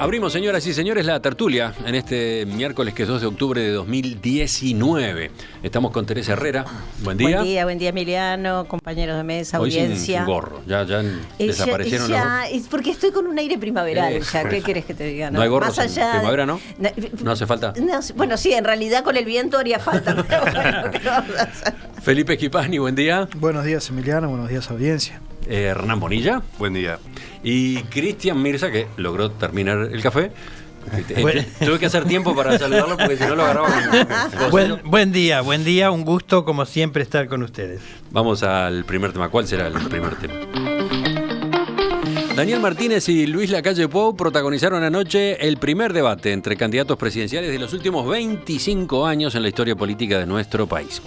Abrimos, señoras y señores, la tertulia en este miércoles que es 2 de octubre de 2019. Estamos con Teresa Herrera. Buen día. Buen día, Emiliano, compañeros de mesa, hoy audiencia. Sin gorro, ya desaparecieron los gorros. Es porque estoy con un aire primaveral ya, ¿qué querés que te diga? No hay gorros más allá en primavera, ¿no? ¿No hace falta? No, bueno, sí, en realidad con el viento haría falta, pero bueno, ¿qué vamos a hacer? Felipe Schipani, buen día. Buenos días, Emiliano, buenos días, audiencia. Hernán Bonilla. Buen día. Y Cristian Mirza, que logró terminar el café. Tuve que hacer tiempo para saludarlo porque si no lo agarraba. Buen día, un gusto como siempre estar con ustedes. Vamos al primer tema. ¿Cuál será el primer tema? Daniel Martínez y Luis Lacalle Pou protagonizaron anoche el primer debate entre candidatos presidenciales de los últimos 25 años en la historia política de nuestro país.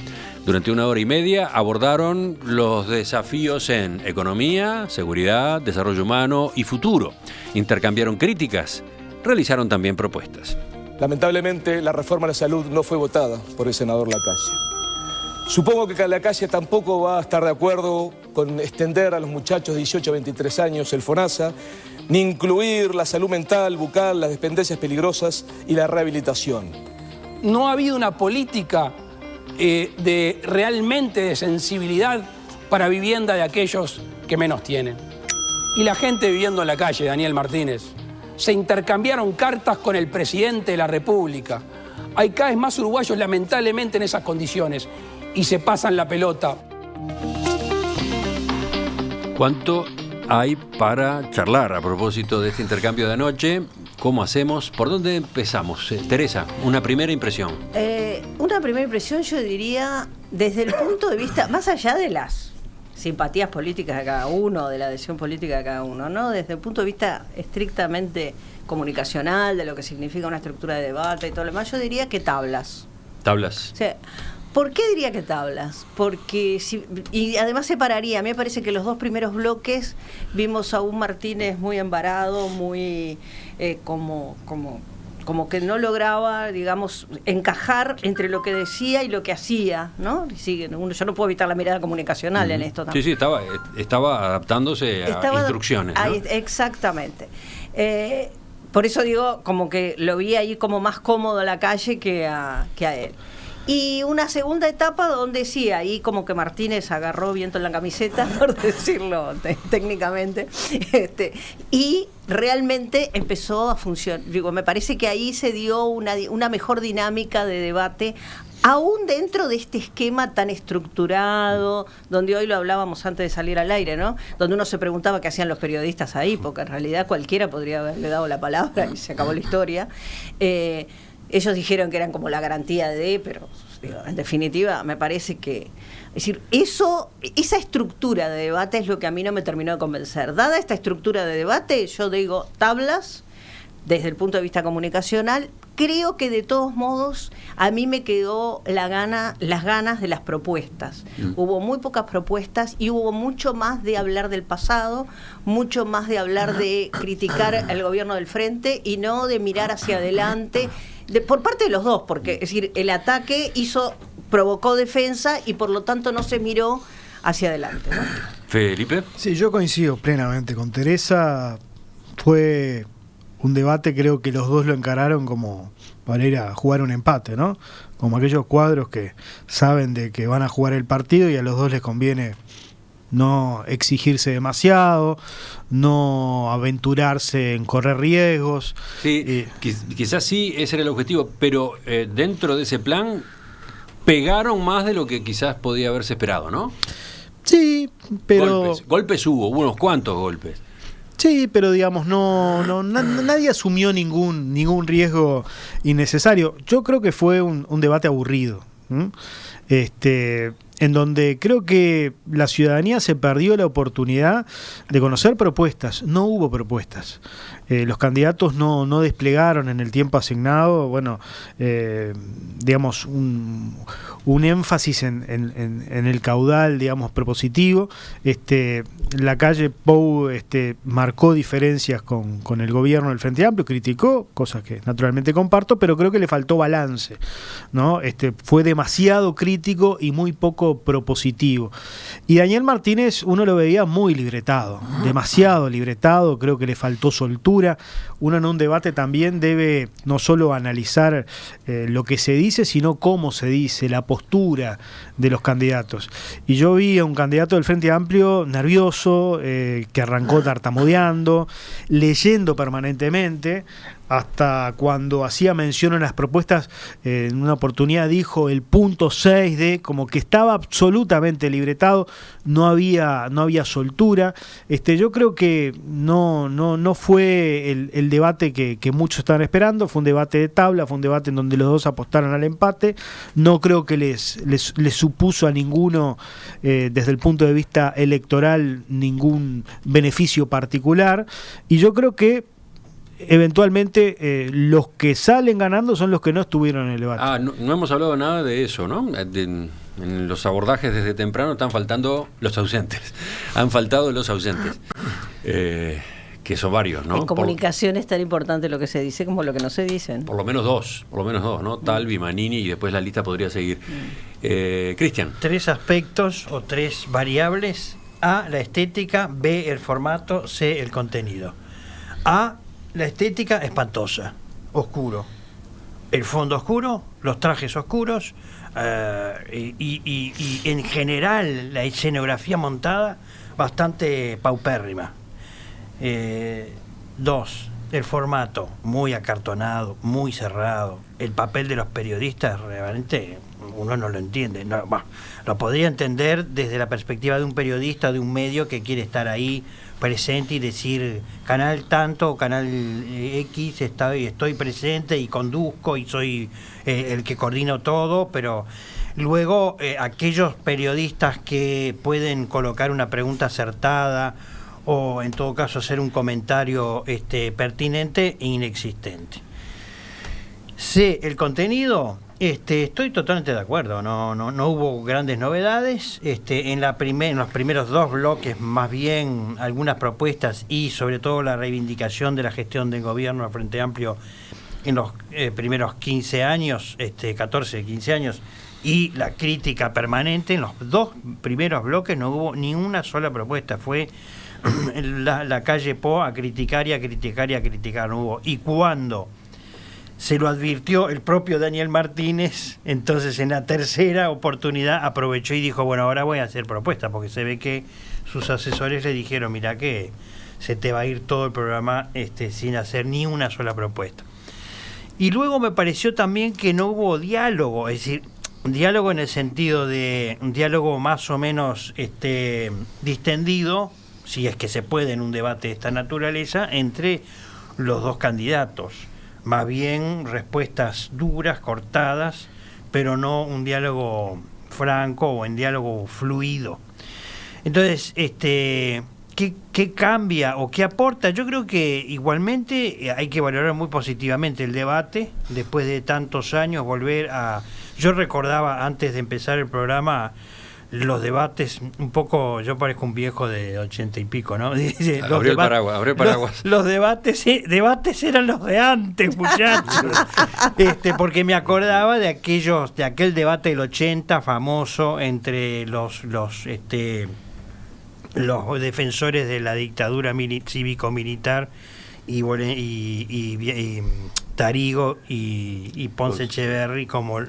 Durante 1 hora y media abordaron los desafíos en economía, seguridad, desarrollo humano y futuro. Intercambiaron críticas, realizaron también propuestas. Lamentablemente, la reforma a la salud no fue votada por el senador Lacalle. Supongo que Lacalle tampoco va a estar de acuerdo con extender a los muchachos de 18 a 23 años el FONASA, ni incluir la salud mental, bucal, las dependencias peligrosas y la rehabilitación. No ha habido una política realmente de sensibilidad para vivienda de aquellos que menos tienen. Y la gente viviendo en la calle, Daniel Martínez. Se intercambiaron cartas con el presidente de la República. Hay cada vez más uruguayos lamentablemente en esas condiciones y se pasan la pelota. ¿Cuánto hay para charlar a propósito de este intercambio de anoche? ¿Cómo hacemos? ¿Por dónde empezamos? Teresa, una primera impresión. Una primera impresión yo diría desde el punto de vista, más allá de las simpatías políticas de cada uno, de la adhesión política de cada uno, ¿no? Desde el punto de vista estrictamente comunicacional, de lo que significa una estructura de debate y todo lo demás, yo diría que tablas. ¿Tablas? O sea, ¿por qué diría que tablas? Porque y además separaría, a mí me parece que los dos primeros bloques vimos a un Martínez muy embarado, muy como que no lograba, digamos, encajar entre lo que decía y lo que hacía, ¿no? Yo no puedo evitar la mirada comunicacional en esto también. Sí, estaba adaptándose a instrucciones, ¿no? Exactamente. Por eso digo, como que lo vi ahí como más cómodo a Lacalle que a él. Y una segunda etapa donde sí, ahí como que Martínez agarró viento en la camiseta, por decirlo técnicamente, y realmente empezó a funcionar. Digo, me parece que ahí se dio una mejor dinámica de debate, aún dentro de este esquema tan estructurado, donde hoy lo hablábamos antes de salir al aire, ¿no? Donde uno se preguntaba qué hacían los periodistas ahí, porque en realidad cualquiera podría haberle dado la palabra y se acabó la historia. Ellos dijeron que eran como la garantía pero digo, en definitiva me parece que, es decir, esa estructura de debate es lo que a mí no me terminó de convencer. Dada esta estructura de debate, yo digo tablas desde el punto de vista comunicacional. Creo que de todos modos a mí me quedó las ganas de las propuestas. Hubo muy pocas propuestas y hubo mucho más de hablar del pasado, mucho más de hablar de criticar al gobierno del frente y no de mirar hacia adelante, por parte de los dos, porque es decir, el ataque provocó defensa y por lo tanto no se miró hacia adelante, ¿no? Felipe. Sí, yo coincido plenamente con Teresa. Fue un debate, creo que los dos lo encararon como para ir a jugar un empate, ¿no? Como aquellos cuadros que saben de que van a jugar el partido y a los dos les conviene no exigirse demasiado, no aventurarse en correr riesgos. Sí, quizás sí, ese era el objetivo, pero dentro de ese plan pegaron más de lo que quizás podía haberse esperado, ¿no? Sí, pero... Golpes hubo unos cuantos golpes. Sí, pero digamos, nadie asumió ningún riesgo innecesario. Yo creo que fue un debate aburrido, en donde creo que la ciudadanía se perdió la oportunidad de conocer propuestas. No hubo propuestas. Los candidatos no desplegaron en el tiempo asignado, digamos, un énfasis en el caudal, digamos, propositivo. Lacalle Pou marcó diferencias con el gobierno del Frente Amplio, criticó, cosas que naturalmente comparto, pero creo que le faltó balance, ¿no? Fue demasiado crítico y muy poco discurso propositivo. Y Daniel Martínez uno lo veía muy libretado, demasiado libretado, creo que le faltó soltura. Uno en un debate también debe no solo analizar lo que se dice, sino cómo se dice, la postura de los candidatos. Y yo vi a un candidato del Frente Amplio nervioso, que arrancó tartamudeando, leyendo permanentemente, hasta cuando hacía mención en las propuestas, en una oportunidad dijo el punto 6 de, como que estaba absolutamente libretado, no había soltura. Yo creo que no fue el debate que muchos estaban esperando, fue un debate de tabla, fue un debate en donde los dos apostaron al empate. No creo que les supuso a ninguno, desde el punto de vista electoral, ningún beneficio particular, y yo creo que eventualmente los que salen ganando son los que no estuvieron en el debate. No hemos hablado nada de eso, ¿no? En los abordajes desde temprano están faltando los ausentes. Han faltado los ausentes. Que son varios, ¿no? En comunicación es tan importante lo que se dice como lo que no se dicen. Por lo menos dos, ¿no? Talvi, Manini, y después la lista podría seguir. Cristian. 3 aspectos o 3 variables: A, la estética; B, el formato; C, el contenido. A, la estética espantosa, oscuro. El fondo oscuro, los trajes oscuros, y en general la escenografía montada bastante paupérrima. 2, el formato muy acartonado, muy cerrado. El papel de los periodistas realmente uno no lo entiende. Lo podría entender desde la perspectiva de un periodista, de un medio que quiere estar ahí presente y decir canal tanto, canal X, estoy presente y conduzco y soy el que coordino todo, pero luego aquellos periodistas que pueden colocar una pregunta acertada o en todo caso hacer un comentario pertinente e inexistente. C, el contenido. Estoy totalmente de acuerdo, no hubo grandes novedades. En los primeros 2 bloques, más bien algunas propuestas y sobre todo la reivindicación de la gestión del gobierno al Frente Amplio en los primeros 15 años, 14, 15 años, y la crítica permanente. En los 2 primeros bloques no hubo ni una sola propuesta, fue la calle Po a criticar, no hubo. Y cuando se lo advirtió el propio Daniel Martínez, entonces en la tercera oportunidad aprovechó y dijo, bueno, ahora voy a hacer propuestas, porque se ve que sus asesores le dijeron, mira que se te va a ir todo el programa sin hacer ni una sola propuesta. Y luego me pareció también que no hubo diálogo, es decir, diálogo en el sentido de un diálogo más o menos distendido, si es que se puede en un debate de esta naturaleza, entre los dos candidatos. Más bien respuestas duras, cortadas, pero no un diálogo franco o en diálogo fluido. Entonces, ¿qué cambia o qué aporta? Yo creo que igualmente hay que valorar muy positivamente el debate, después de tantos años volver a... Yo recordaba antes de empezar el programa los debates, un poco, yo parezco un viejo de 80 y pico, ¿no? Abrió el paraguas. Los debates eran los de antes, muchachos. Porque me acordaba de aquel debate del 80 famoso entre los defensores de la dictadura cívico-militar y Tarigo y Ponce Echeverri como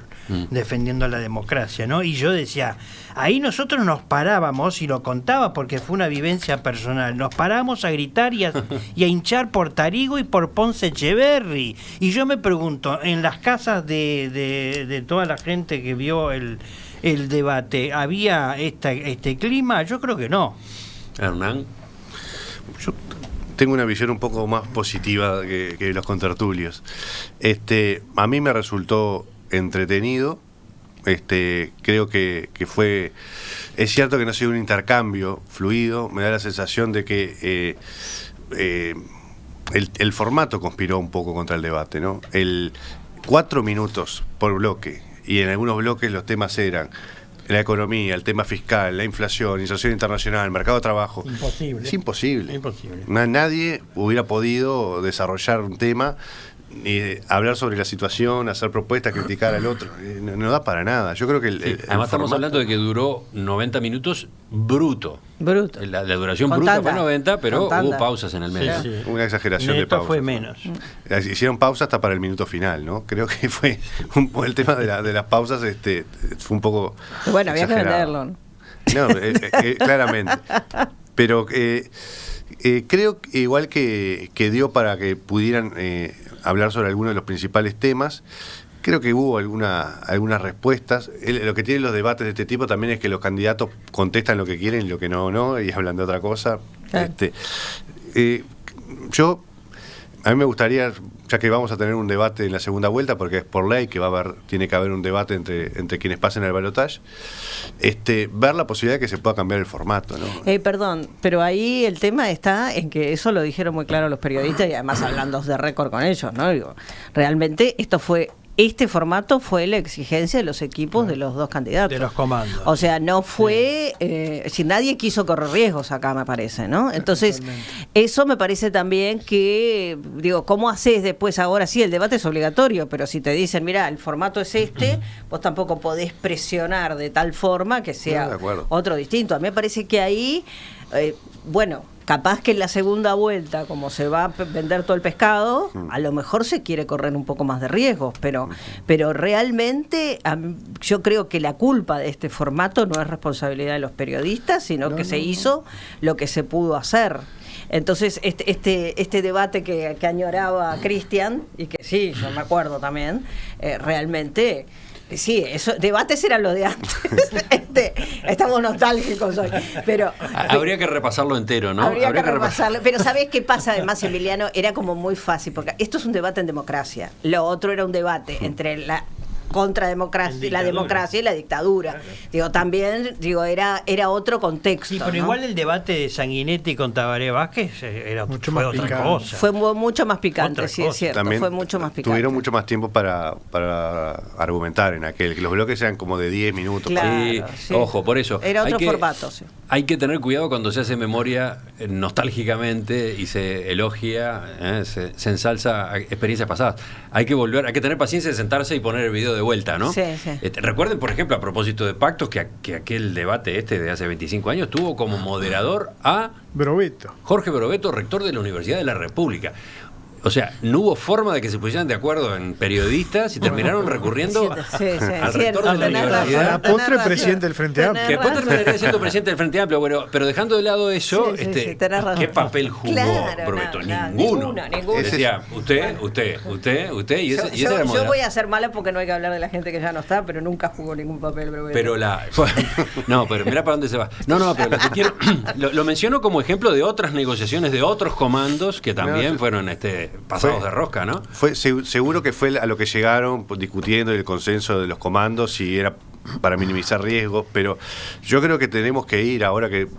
defendiendo la democracia, ¿no? Y yo decía, ahí nosotros nos parábamos, y lo contaba porque fue una vivencia personal, nos parábamos a gritar y a hinchar por Tarigo y por Ponce Echeverri. Y yo me pregunto, en las casas de toda la gente que vio el debate, ¿había este clima? Yo creo que no. Hernán. Yo tengo una visión un poco más positiva que los contertulios. A mí me resultó entretenido. Creo que fue... Es cierto que no ha sido un intercambio fluido. Me da la sensación de que el formato conspiró un poco contra el debate, ¿no? 4 minutos por bloque, y en algunos bloques los temas eran la economía, el tema fiscal, la inflación internacional, el mercado de trabajo. Imposible. Es imposible. Imposible. Nadie hubiera podido desarrollar un tema hablar sobre la situación, hacer propuestas, criticar al otro. No da para nada. Yo creo que además estamos hablando de que duró 90 minutos bruto. La duración Con bruta tanda. fue 90, pero Con tanda. hubo pausas en el medio. Sí. una exageración de Neto pausa. fue menos. Hicieron pausa hasta para el minuto final, ¿no? Creo que fue el tema de las pausas fue un poco Bueno, había que exagerado. venderlo, ¿no? No, claramente. Pero creo que igual que dio para que pudieran hablar sobre algunos de los principales temas. Creo que hubo algunas respuestas. Lo que tienen los debates de este tipo también es que los candidatos contestan lo que quieren y lo que no, y hablan de otra cosa. Claro. A mí me gustaría, ya que vamos a tener un debate en la segunda vuelta, porque es por ley que tiene que haber un debate entre quienes pasen el balotaje, ver la posibilidad de que se pueda cambiar el formato, ¿no? Perdón, pero ahí el tema está en que eso lo dijeron muy claro los periodistas y además hablando de récord con ellos, ¿no? Digo, realmente este formato fue la exigencia de los equipos de los dos candidatos. De los comandos. O sea, no fue... si nadie quiso correr riesgos acá, me parece, ¿no? Entonces, eso me parece también que... Digo, ¿cómo haces después? Ahora sí, el debate es obligatorio, pero si te dicen, mira, el formato es vos tampoco podés presionar de tal forma que sea de acuerdo. otro distinto. A mí me parece que ahí... capaz que en la segunda vuelta, como se va a vender todo el pescado, a lo mejor se quiere correr un poco más de riesgos, pero realmente yo creo que la culpa de este formato no es responsabilidad de los periodistas, sino que se hizo lo que se pudo hacer. Entonces, este debate que añoraba Cristian, y que sí, yo me acuerdo también, realmente... Sí, debates eran los de antes. Estamos nostálgicos hoy. Pero habría que repasarlo entero, ¿no? Habría que repasarlo. Pero ¿sabés qué pasa además, Emiliano? Era como muy fácil, porque esto es un debate en democracia. Lo otro era un debate entre la contrademocracia, la democracia y la dictadura. También era otro contexto. Sí, pero ¿no? igual el debate de Sanguinetti con Tabaré Vázquez fue otra picante. cosa. Fue mucho más picante, Otra sí, cosa. es cierto. También fue mucho más picante. tuvieron mucho más tiempo para argumentar en aquel, que los bloques eran como de 10 minutos. Claro, Sí, sí. Ojo, por eso. Era otro Hay que- formato, sí. Hay que tener cuidado cuando se hace memoria nostálgicamente y se elogia, se ensalza experiencias pasadas. Hay que tener paciencia de sentarse y poner el video de vuelta, ¿no? Sí, sí. Recuerden, por ejemplo, a propósito de pactos, que aquel debate de hace 25 años tuvo como moderador a Brobeto. Jorge Brobeto, rector de la Universidad de la República. O sea, no hubo forma de que se pusieran de acuerdo en periodistas y terminaron recurriendo Sí, al cierto, rector de la tenés razón. universidad. A la postre, Tenés razón. presidente del Frente Tenés Amplio. Que después razón. terminaría siendo presidente del Frente Amplio, pero dejando de lado eso, Sí, sí, tenés razón. ¿qué papel jugó Claro, Brobeto? nada, Ninguno. ninguno. Decía, usted, y ese era el Yo moderador. voy a ser mala porque no hay que hablar de la gente que ya no está, pero nunca jugó ningún papel, Brobeto. Pero no, pero mirá para dónde se va. No, pero lo que quiero, lo menciono como ejemplo de otras negociaciones de otros comandos que también fueron pasados de rosca, ¿no? Seguro que fue a lo que llegaron discutiendo el consenso de los comandos y era para minimizar riesgos, pero yo creo que tenemos que ir ahora que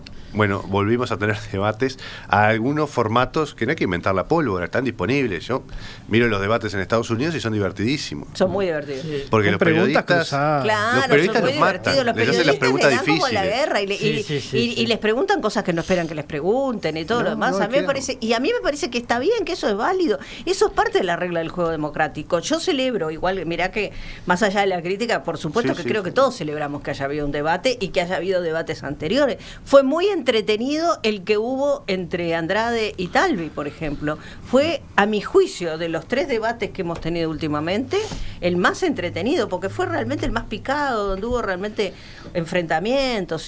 volvimos a tener debates a algunos formatos que no hay que inventar la pólvora, están disponibles. Yo miro los debates en Estados Unidos y son divertidísimos. Son muy divertidos. Porque Con los preguntas periodistas, cruzadas. Claro, los periodistas son muy los matan, divertidos. Los les hacen las periodistas preguntas le dan como la difíciles. guerra y les preguntan cosas que no esperan que les pregunten y todo lo demás. A mí me parece, y a mí me parece que está bien, que eso es válido. Eso es parte de la regla del juego democrático. Yo celebro, igual, mirá que más allá de la crítica, por supuesto que creo que todos celebramos que haya habido un debate y que haya habido debates anteriores. Fue muy entretenido el que hubo entre Andrade y Talvi, por ejemplo. Fue, a mi juicio, de los 3 debates que hemos tenido últimamente, el más entretenido, porque fue realmente el más picado, donde hubo realmente enfrentamientos.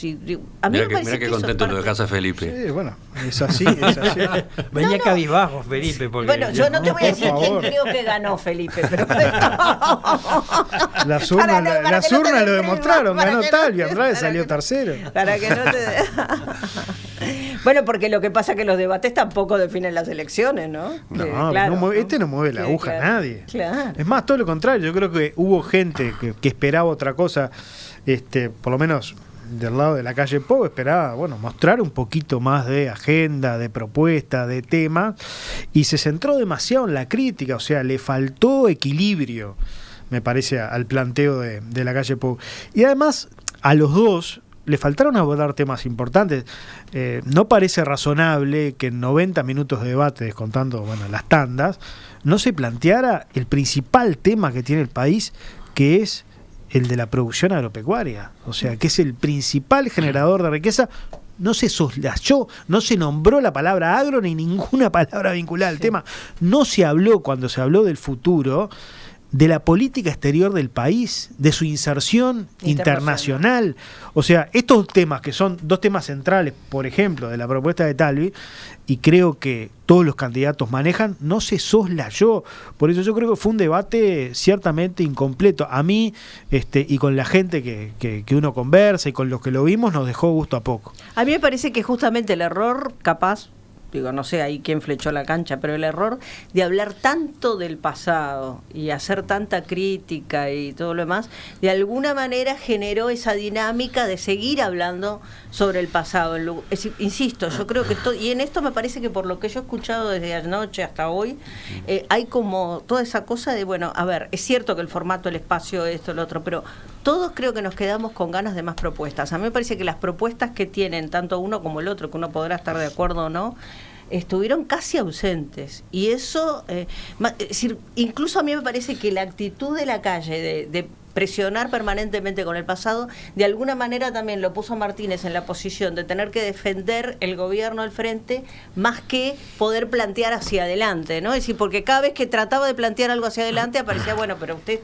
A mí me parece Mirá que qué eso es contento lo parte- dejas a Felipe. Sí, bueno, es así, es así. Venía No. cabizbajo, Felipe. Porque Bueno, yo no te voy a Por decir quién favor. creo que ganó, Felipe, pero... Las Para urnas, no- para las que no te urnas lo deprimas, demostraron, para ganó que no Talvi, te- Andrade para salió que- tercero. Para que no te... Bueno, porque lo que pasa es que los debates tampoco definen las elecciones, ¿no? No, Que, este no mueve la Sí, aguja claro. a nadie. Claro. Es más, todo lo contrario, yo creo que hubo gente que esperaba otra cosa, por lo menos del lado de la calle Pou, esperaba, mostrar un poquito más de agenda, de propuesta, de tema, y se centró demasiado en la crítica, o sea, le faltó equilibrio, me parece, al planteo de la calle Pou. Y además, a los dos le faltaron abordar temas importantes. No parece razonable que en 90 minutos de debate, descontando las tandas, no se planteara el principal tema que tiene el país, que es el de la producción agropecuaria. O sea, que es el principal generador de riqueza. No se soslayó, no se nombró la palabra agro ni ninguna palabra vinculada al tema. No se habló, cuando se habló del futuro, de la política exterior del país, de su inserción internacional. O sea, estos temas que son dos temas centrales, por ejemplo, de la propuesta de Talvi, y creo que todos los candidatos manejan, no se soslayó. Por eso yo creo que fue un debate ciertamente incompleto. A mí, y con la gente que uno conversa y con los que lo vimos, nos dejó gusto a poco. A mí me parece que justamente el error, capaz, digo, no sé ahí quién flechó la cancha, pero el error de hablar tanto del pasado y hacer tanta crítica y todo lo demás, de alguna manera generó esa dinámica de seguir hablando sobre el pasado. Insisto, yo creo que y en esto me parece que por lo que yo he escuchado desde anoche hasta hoy, hay como toda esa cosa de, bueno, a ver, es cierto que el formato, el espacio, esto, lo otro, pero todos creo que nos quedamos con ganas de más propuestas. A mí me parece que las propuestas que tienen tanto uno como el otro, que uno podrá estar de acuerdo o no, estuvieron casi ausentes. Y eso, es decir, incluso a mí me parece que la actitud de la calle de presionar permanentemente con el pasado, de alguna manera también lo puso a Martínez en la posición de tener que defender el gobierno al frente más que poder plantear hacia adelante, ¿no? Es decir, porque cada vez que trataba de plantear algo hacia adelante aparecía, bueno, pero usted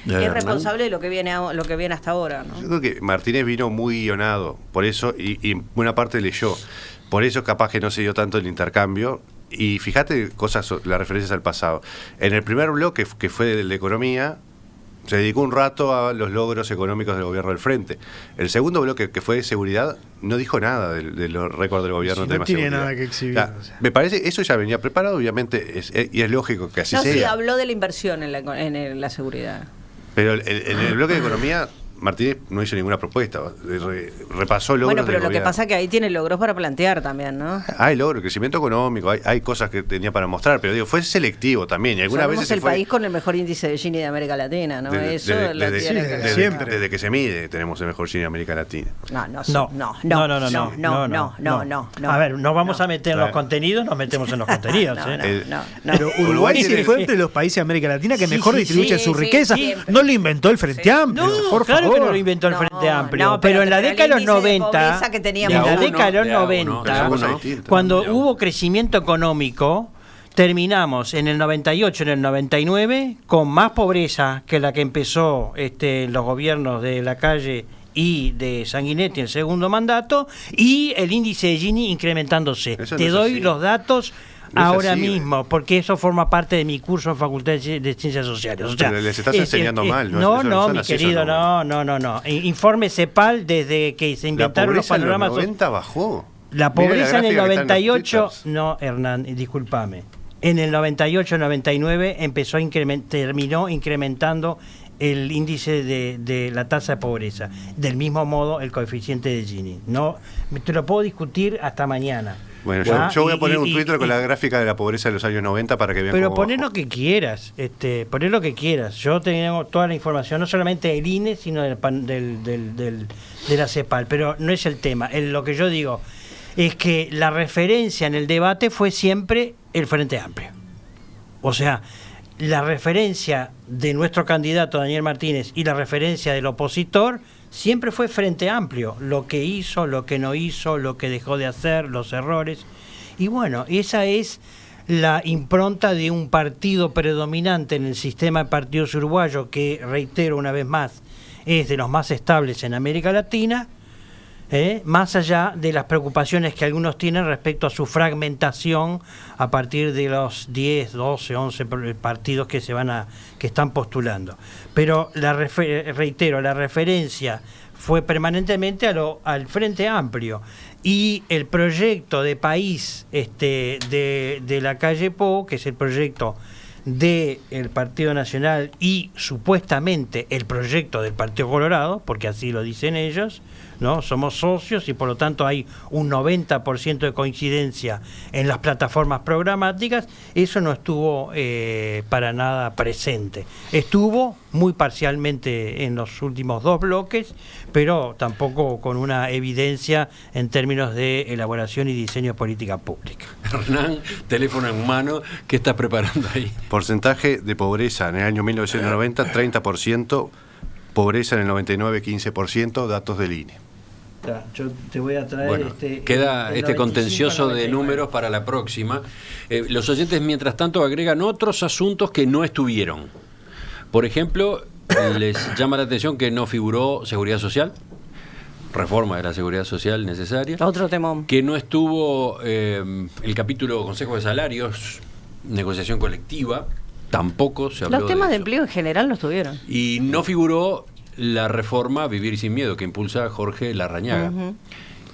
es responsable de lo que viene hasta ahora, ¿no? Yo creo que Martínez vino muy guionado, por eso, y buena parte leyó. Por eso capaz que no se dio tanto el intercambio. Y fíjate las referencias al pasado. En el primer bloque, que fue de economía, se dedicó un rato a los logros económicos del gobierno del Frente. El segundo bloque, que fue de seguridad, no dijo nada de los récords del gobierno en temas de seguridad. No tiene nada que exhibir. O sea, me parece, eso ya venía preparado, obviamente, y es lógico que así sea. Sí, habló de la inversión en la seguridad. Pero en el bloque de economía, Martínez no hizo ninguna propuesta, repasó logros. Bueno, pero lo que pasa es que ahí tiene logros para plantear también, ¿no? Hay logros, crecimiento económico, hay cosas que tenía para mostrar, pero digo, fue selectivo también. Y algunas Somos veces el país con el mejor índice de Gini de América Latina, ¿no? Siempre. Desde que se mide tenemos el mejor Gini de América Latina. No. A ver, no vamos a meter en los contenidos, nos metemos en los contenidos. Pero Uruguay fue entre los países de América Latina que mejor distribuye su riqueza. No lo inventó el Frente Amplio, por favor. Que no lo inventó el Frente Amplio, pero en la década de los 90, cuando hubo crecimiento económico, terminamos en el 98, en el 99, con más pobreza que la que empezó los gobiernos de Lacalle y de Sanguinetti en el segundo mandato, y el índice de Gini incrementándose. Te doy los datos ahora mismo, porque eso forma parte de mi curso en Facultad de Ciencias Sociales. O sea, pero les estás enseñando mal, ¿no? No, mi querido, no. Informe CEPAL, desde que se inventaron los panoramas. En el 90 bajó. La pobreza en el 98, no, Hernán, discúlpame. En el 98-99 terminó incrementando el índice de la tasa de pobreza. Del mismo modo, el coeficiente de Gini. No, te lo puedo discutir hasta mañana. Bueno, yo voy a poner un Twitter con la gráfica de la pobreza de los años 90 para que vean. Pero poné lo que quieras, poné lo que quieras. Yo tengo toda la información, no solamente del INE, sino de la CEPAL, pero no es el tema. Lo que yo digo es que la referencia en el debate fue siempre el Frente Amplio. O sea, la referencia de nuestro candidato Daniel Martínez y la referencia del opositor siempre fue Frente Amplio, lo que hizo, lo que no hizo, lo que dejó de hacer, los errores. Y bueno, esa es la impronta de un partido predominante en el sistema de partidos uruguayos, que, reitero una vez más, es de los más estables en América Latina, más allá de las preocupaciones que algunos tienen respecto a su fragmentación a partir de los 10, 12, 11 partidos que están postulando. Pero reitero, la referencia fue permanentemente al Frente Amplio, y el proyecto de país de Lacalle Pou, que es el proyecto del Partido Nacional y supuestamente el proyecto del Partido Colorado, porque así lo dicen ellos, ¿no? Somos socios y por lo tanto hay un 90% de coincidencia en las plataformas programáticas. Eso no estuvo para nada presente. Estuvo muy parcialmente en los últimos 2 bloques, pero tampoco con una evidencia en términos de elaboración y diseño de política pública. Hernán, teléfono en mano, ¿qué estás preparando ahí? Porcentaje de pobreza en el año 1990, 30%, pobreza en el 99, 15%, datos del INE. Yo te voy a traer Bueno, queda este contencioso de números para la próxima. Los oyentes, mientras tanto, agregan otros asuntos que no estuvieron. Por ejemplo, les llama la atención que no figuró seguridad social, reforma de la seguridad social necesaria. Otro temón. Que no estuvo el capítulo Consejo de Salarios, negociación colectiva, tampoco se habló. Los temas de eso. empleo en general no estuvieron. Y no figuró la reforma Vivir sin Miedo, que impulsa Jorge Larrañaga.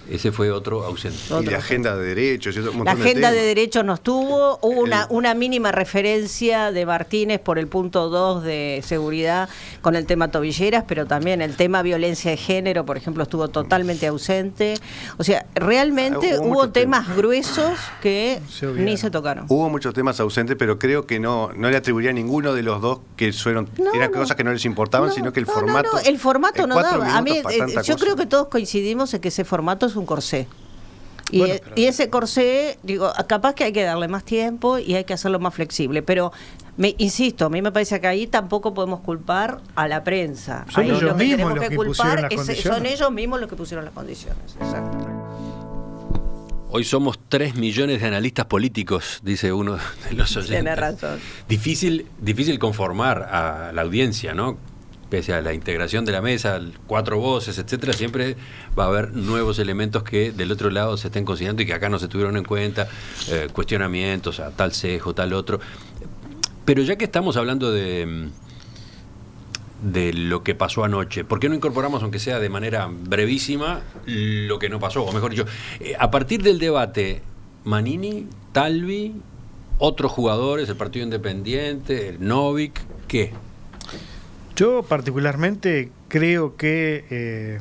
Ese fue otro ausente. Y la agenda de derechos. Y un montón La agenda de temas. derechos no estuvo, hubo una mínima referencia de Martínez por el punto 2 de seguridad con el tema tobilleras, pero también el tema violencia de género, por ejemplo, estuvo totalmente ausente. O sea, realmente Hubo hubo muchos temas temas. gruesos que Se olvidaron. ni se tocaron. Hubo muchos temas ausentes, pero creo que no le atribuiría a ninguno de los dos que fueron, eran cosas que no les importaban, sino que el formato. el formato en no 4 daba. A mí, minutos para tanta yo cosa. creo que todos coincidimos en que ese formato es un corsé. Y, Bueno, pero- y ese corsé, digo, capaz que hay que darle más tiempo y hay que hacerlo más flexible, pero insisto, a mí me parece que ahí tampoco podemos culpar a la prensa. Son Ahí ellos lo que mismos tenemos los que culpar pusieron las son condiciones. ellos mismos los que pusieron las condiciones. Exacto. Hoy somos 3 millones de analistas políticos, dice uno de los oyentes. Tiene razón. Difícil conformar a la audiencia, ¿no? Pese a la integración de la mesa, 4 voces, etcétera, siempre va a haber nuevos elementos que del otro lado se estén considerando y que acá no se tuvieron en cuenta, cuestionamientos a tal sesgo, tal otro. Pero ya que estamos hablando de lo que pasó anoche, ¿por qué no incorporamos, aunque sea de manera brevísima, lo que no pasó? O mejor dicho, a partir del debate, Manini, Talvi, otros jugadores, el Partido Independiente, el Novik, ¿qué? Yo particularmente creo que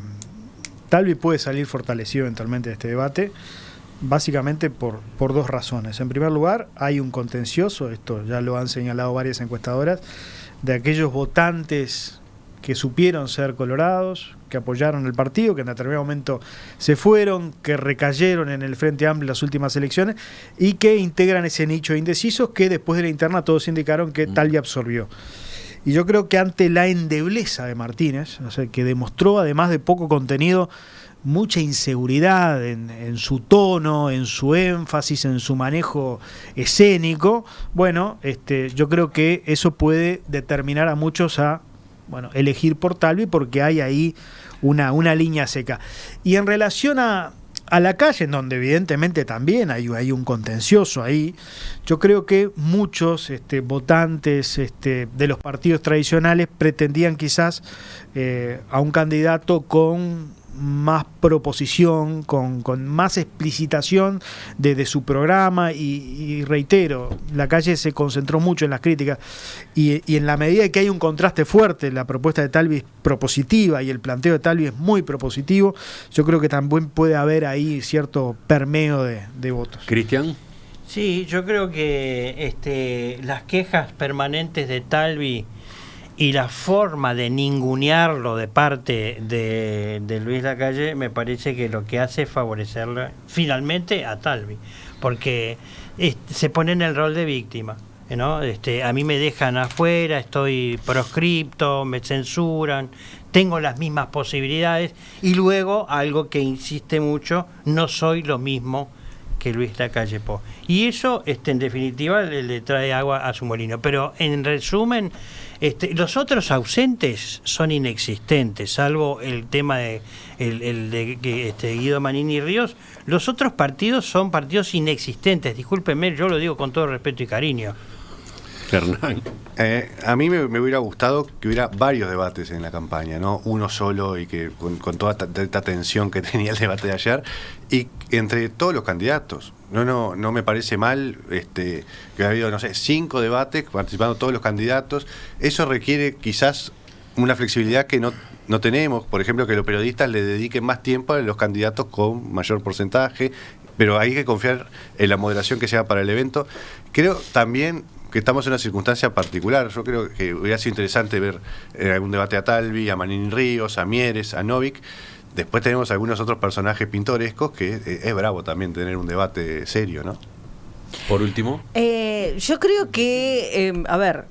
Talvi puede salir fortalecido eventualmente de este debate, básicamente por 2 razones. En primer lugar, hay un contencioso, esto ya lo han señalado varias encuestadoras, de aquellos votantes que supieron ser colorados, que apoyaron el partido, que en determinado momento se fueron, que recayeron en el Frente Amplio en las últimas elecciones y que integran ese nicho de indecisos que después de la interna todos indicaron que Talvi absorbió. Y yo creo que ante la endebleza de Martínez, o sea, que demostró, además de poco contenido, mucha inseguridad en su tono, en su énfasis, en su manejo escénico, bueno, yo creo que eso puede determinar a muchos a elegir por Talvi, porque hay ahí una línea seca. Y en relación a la calle, en donde evidentemente también hay un contencioso ahí, yo creo que muchos votantes de los partidos tradicionales pretendían quizás a un candidato con más proposición, con más explicitación de su programa y reitero, la calle se concentró mucho en las críticas y en la medida que hay un contraste fuerte, la propuesta de Talvi es propositiva y el planteo de Talvi es muy propositivo, yo creo que también puede haber ahí cierto permeo de votos. Cristian. Sí, yo creo que las quejas permanentes de Talvi y la forma de ningunearlo de parte de Luis Lacalle me parece que lo que hace es favorecerle finalmente a Talvi, porque se pone en el rol de víctima, ¿no? A mí me dejan afuera, estoy proscripto, me censuran, tengo las mismas posibilidades y luego, algo que insiste mucho, no soy lo mismo que Luis Lacalle Pou. Y eso, en definitiva, le trae agua a su molino. Pero, en resumen, los otros ausentes son inexistentes, salvo el tema de Guido Manini Ríos. Los otros partidos son partidos inexistentes. Discúlpenme, yo lo digo con todo respeto y cariño. Hernán. A mí me hubiera gustado que hubiera varios debates en la campaña, no uno solo y que con toda esta tensión que tenía el debate de ayer y entre todos los candidatos. No me parece mal que ha habido, 5 debates participando todos los candidatos. Eso requiere quizás una flexibilidad que no tenemos, por ejemplo, que los periodistas le dediquen más tiempo a los candidatos con mayor porcentaje, pero hay que confiar en la moderación que se haga para el evento. Creo también que estamos en una circunstancia particular. Yo creo que hubiera sido interesante ver algún debate a Talvi, a Manini Ríos, a Mieres, a Novik. Después tenemos algunos otros personajes pintorescos que es bravo también tener un debate serio, ¿no? Por último. Yo creo que, a ver,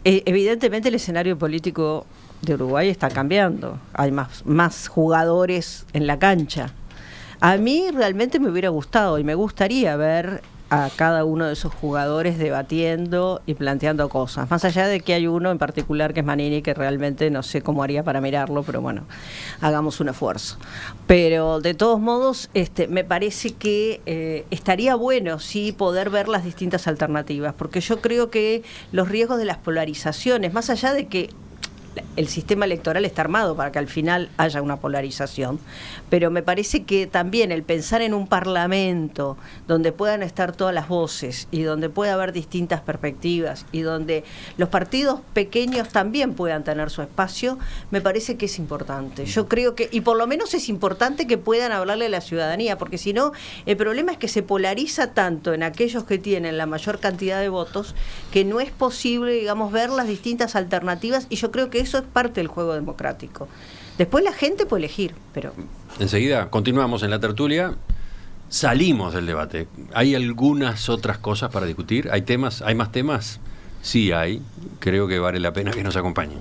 evidentemente el escenario político de Uruguay está cambiando. Hay más jugadores en la cancha. A mí realmente me hubiera gustado y me gustaría ver a cada uno de esos jugadores debatiendo y planteando cosas, más allá de que hay uno en particular que es Manini, que realmente no sé cómo haría para mirarlo, pero bueno, hagamos un esfuerzo. Pero de todos modos, me parece que estaría bueno sí poder ver las distintas alternativas, porque yo creo que los riesgos de las polarizaciones, más allá de que el sistema electoral está armado para que al final haya una polarización, pero me parece que también el pensar en un parlamento donde puedan estar todas las voces y donde pueda haber distintas perspectivas y donde los partidos pequeños también puedan tener su espacio, me parece que es importante. Yo creo que, y por lo menos es importante que puedan hablarle a la ciudadanía, porque si no, el problema es que se polariza tanto en aquellos que tienen la mayor cantidad de votos que no es posible, digamos, ver las distintas alternativas, y yo creo que eso es parte del juego democrático. Después la gente puede elegir, pero... Enseguida continuamos en la tertulia. Salimos del debate. ¿Hay algunas otras cosas para discutir? ¿Hay temas? ¿Hay más temas? Sí hay. Creo que vale la pena que nos acompañen.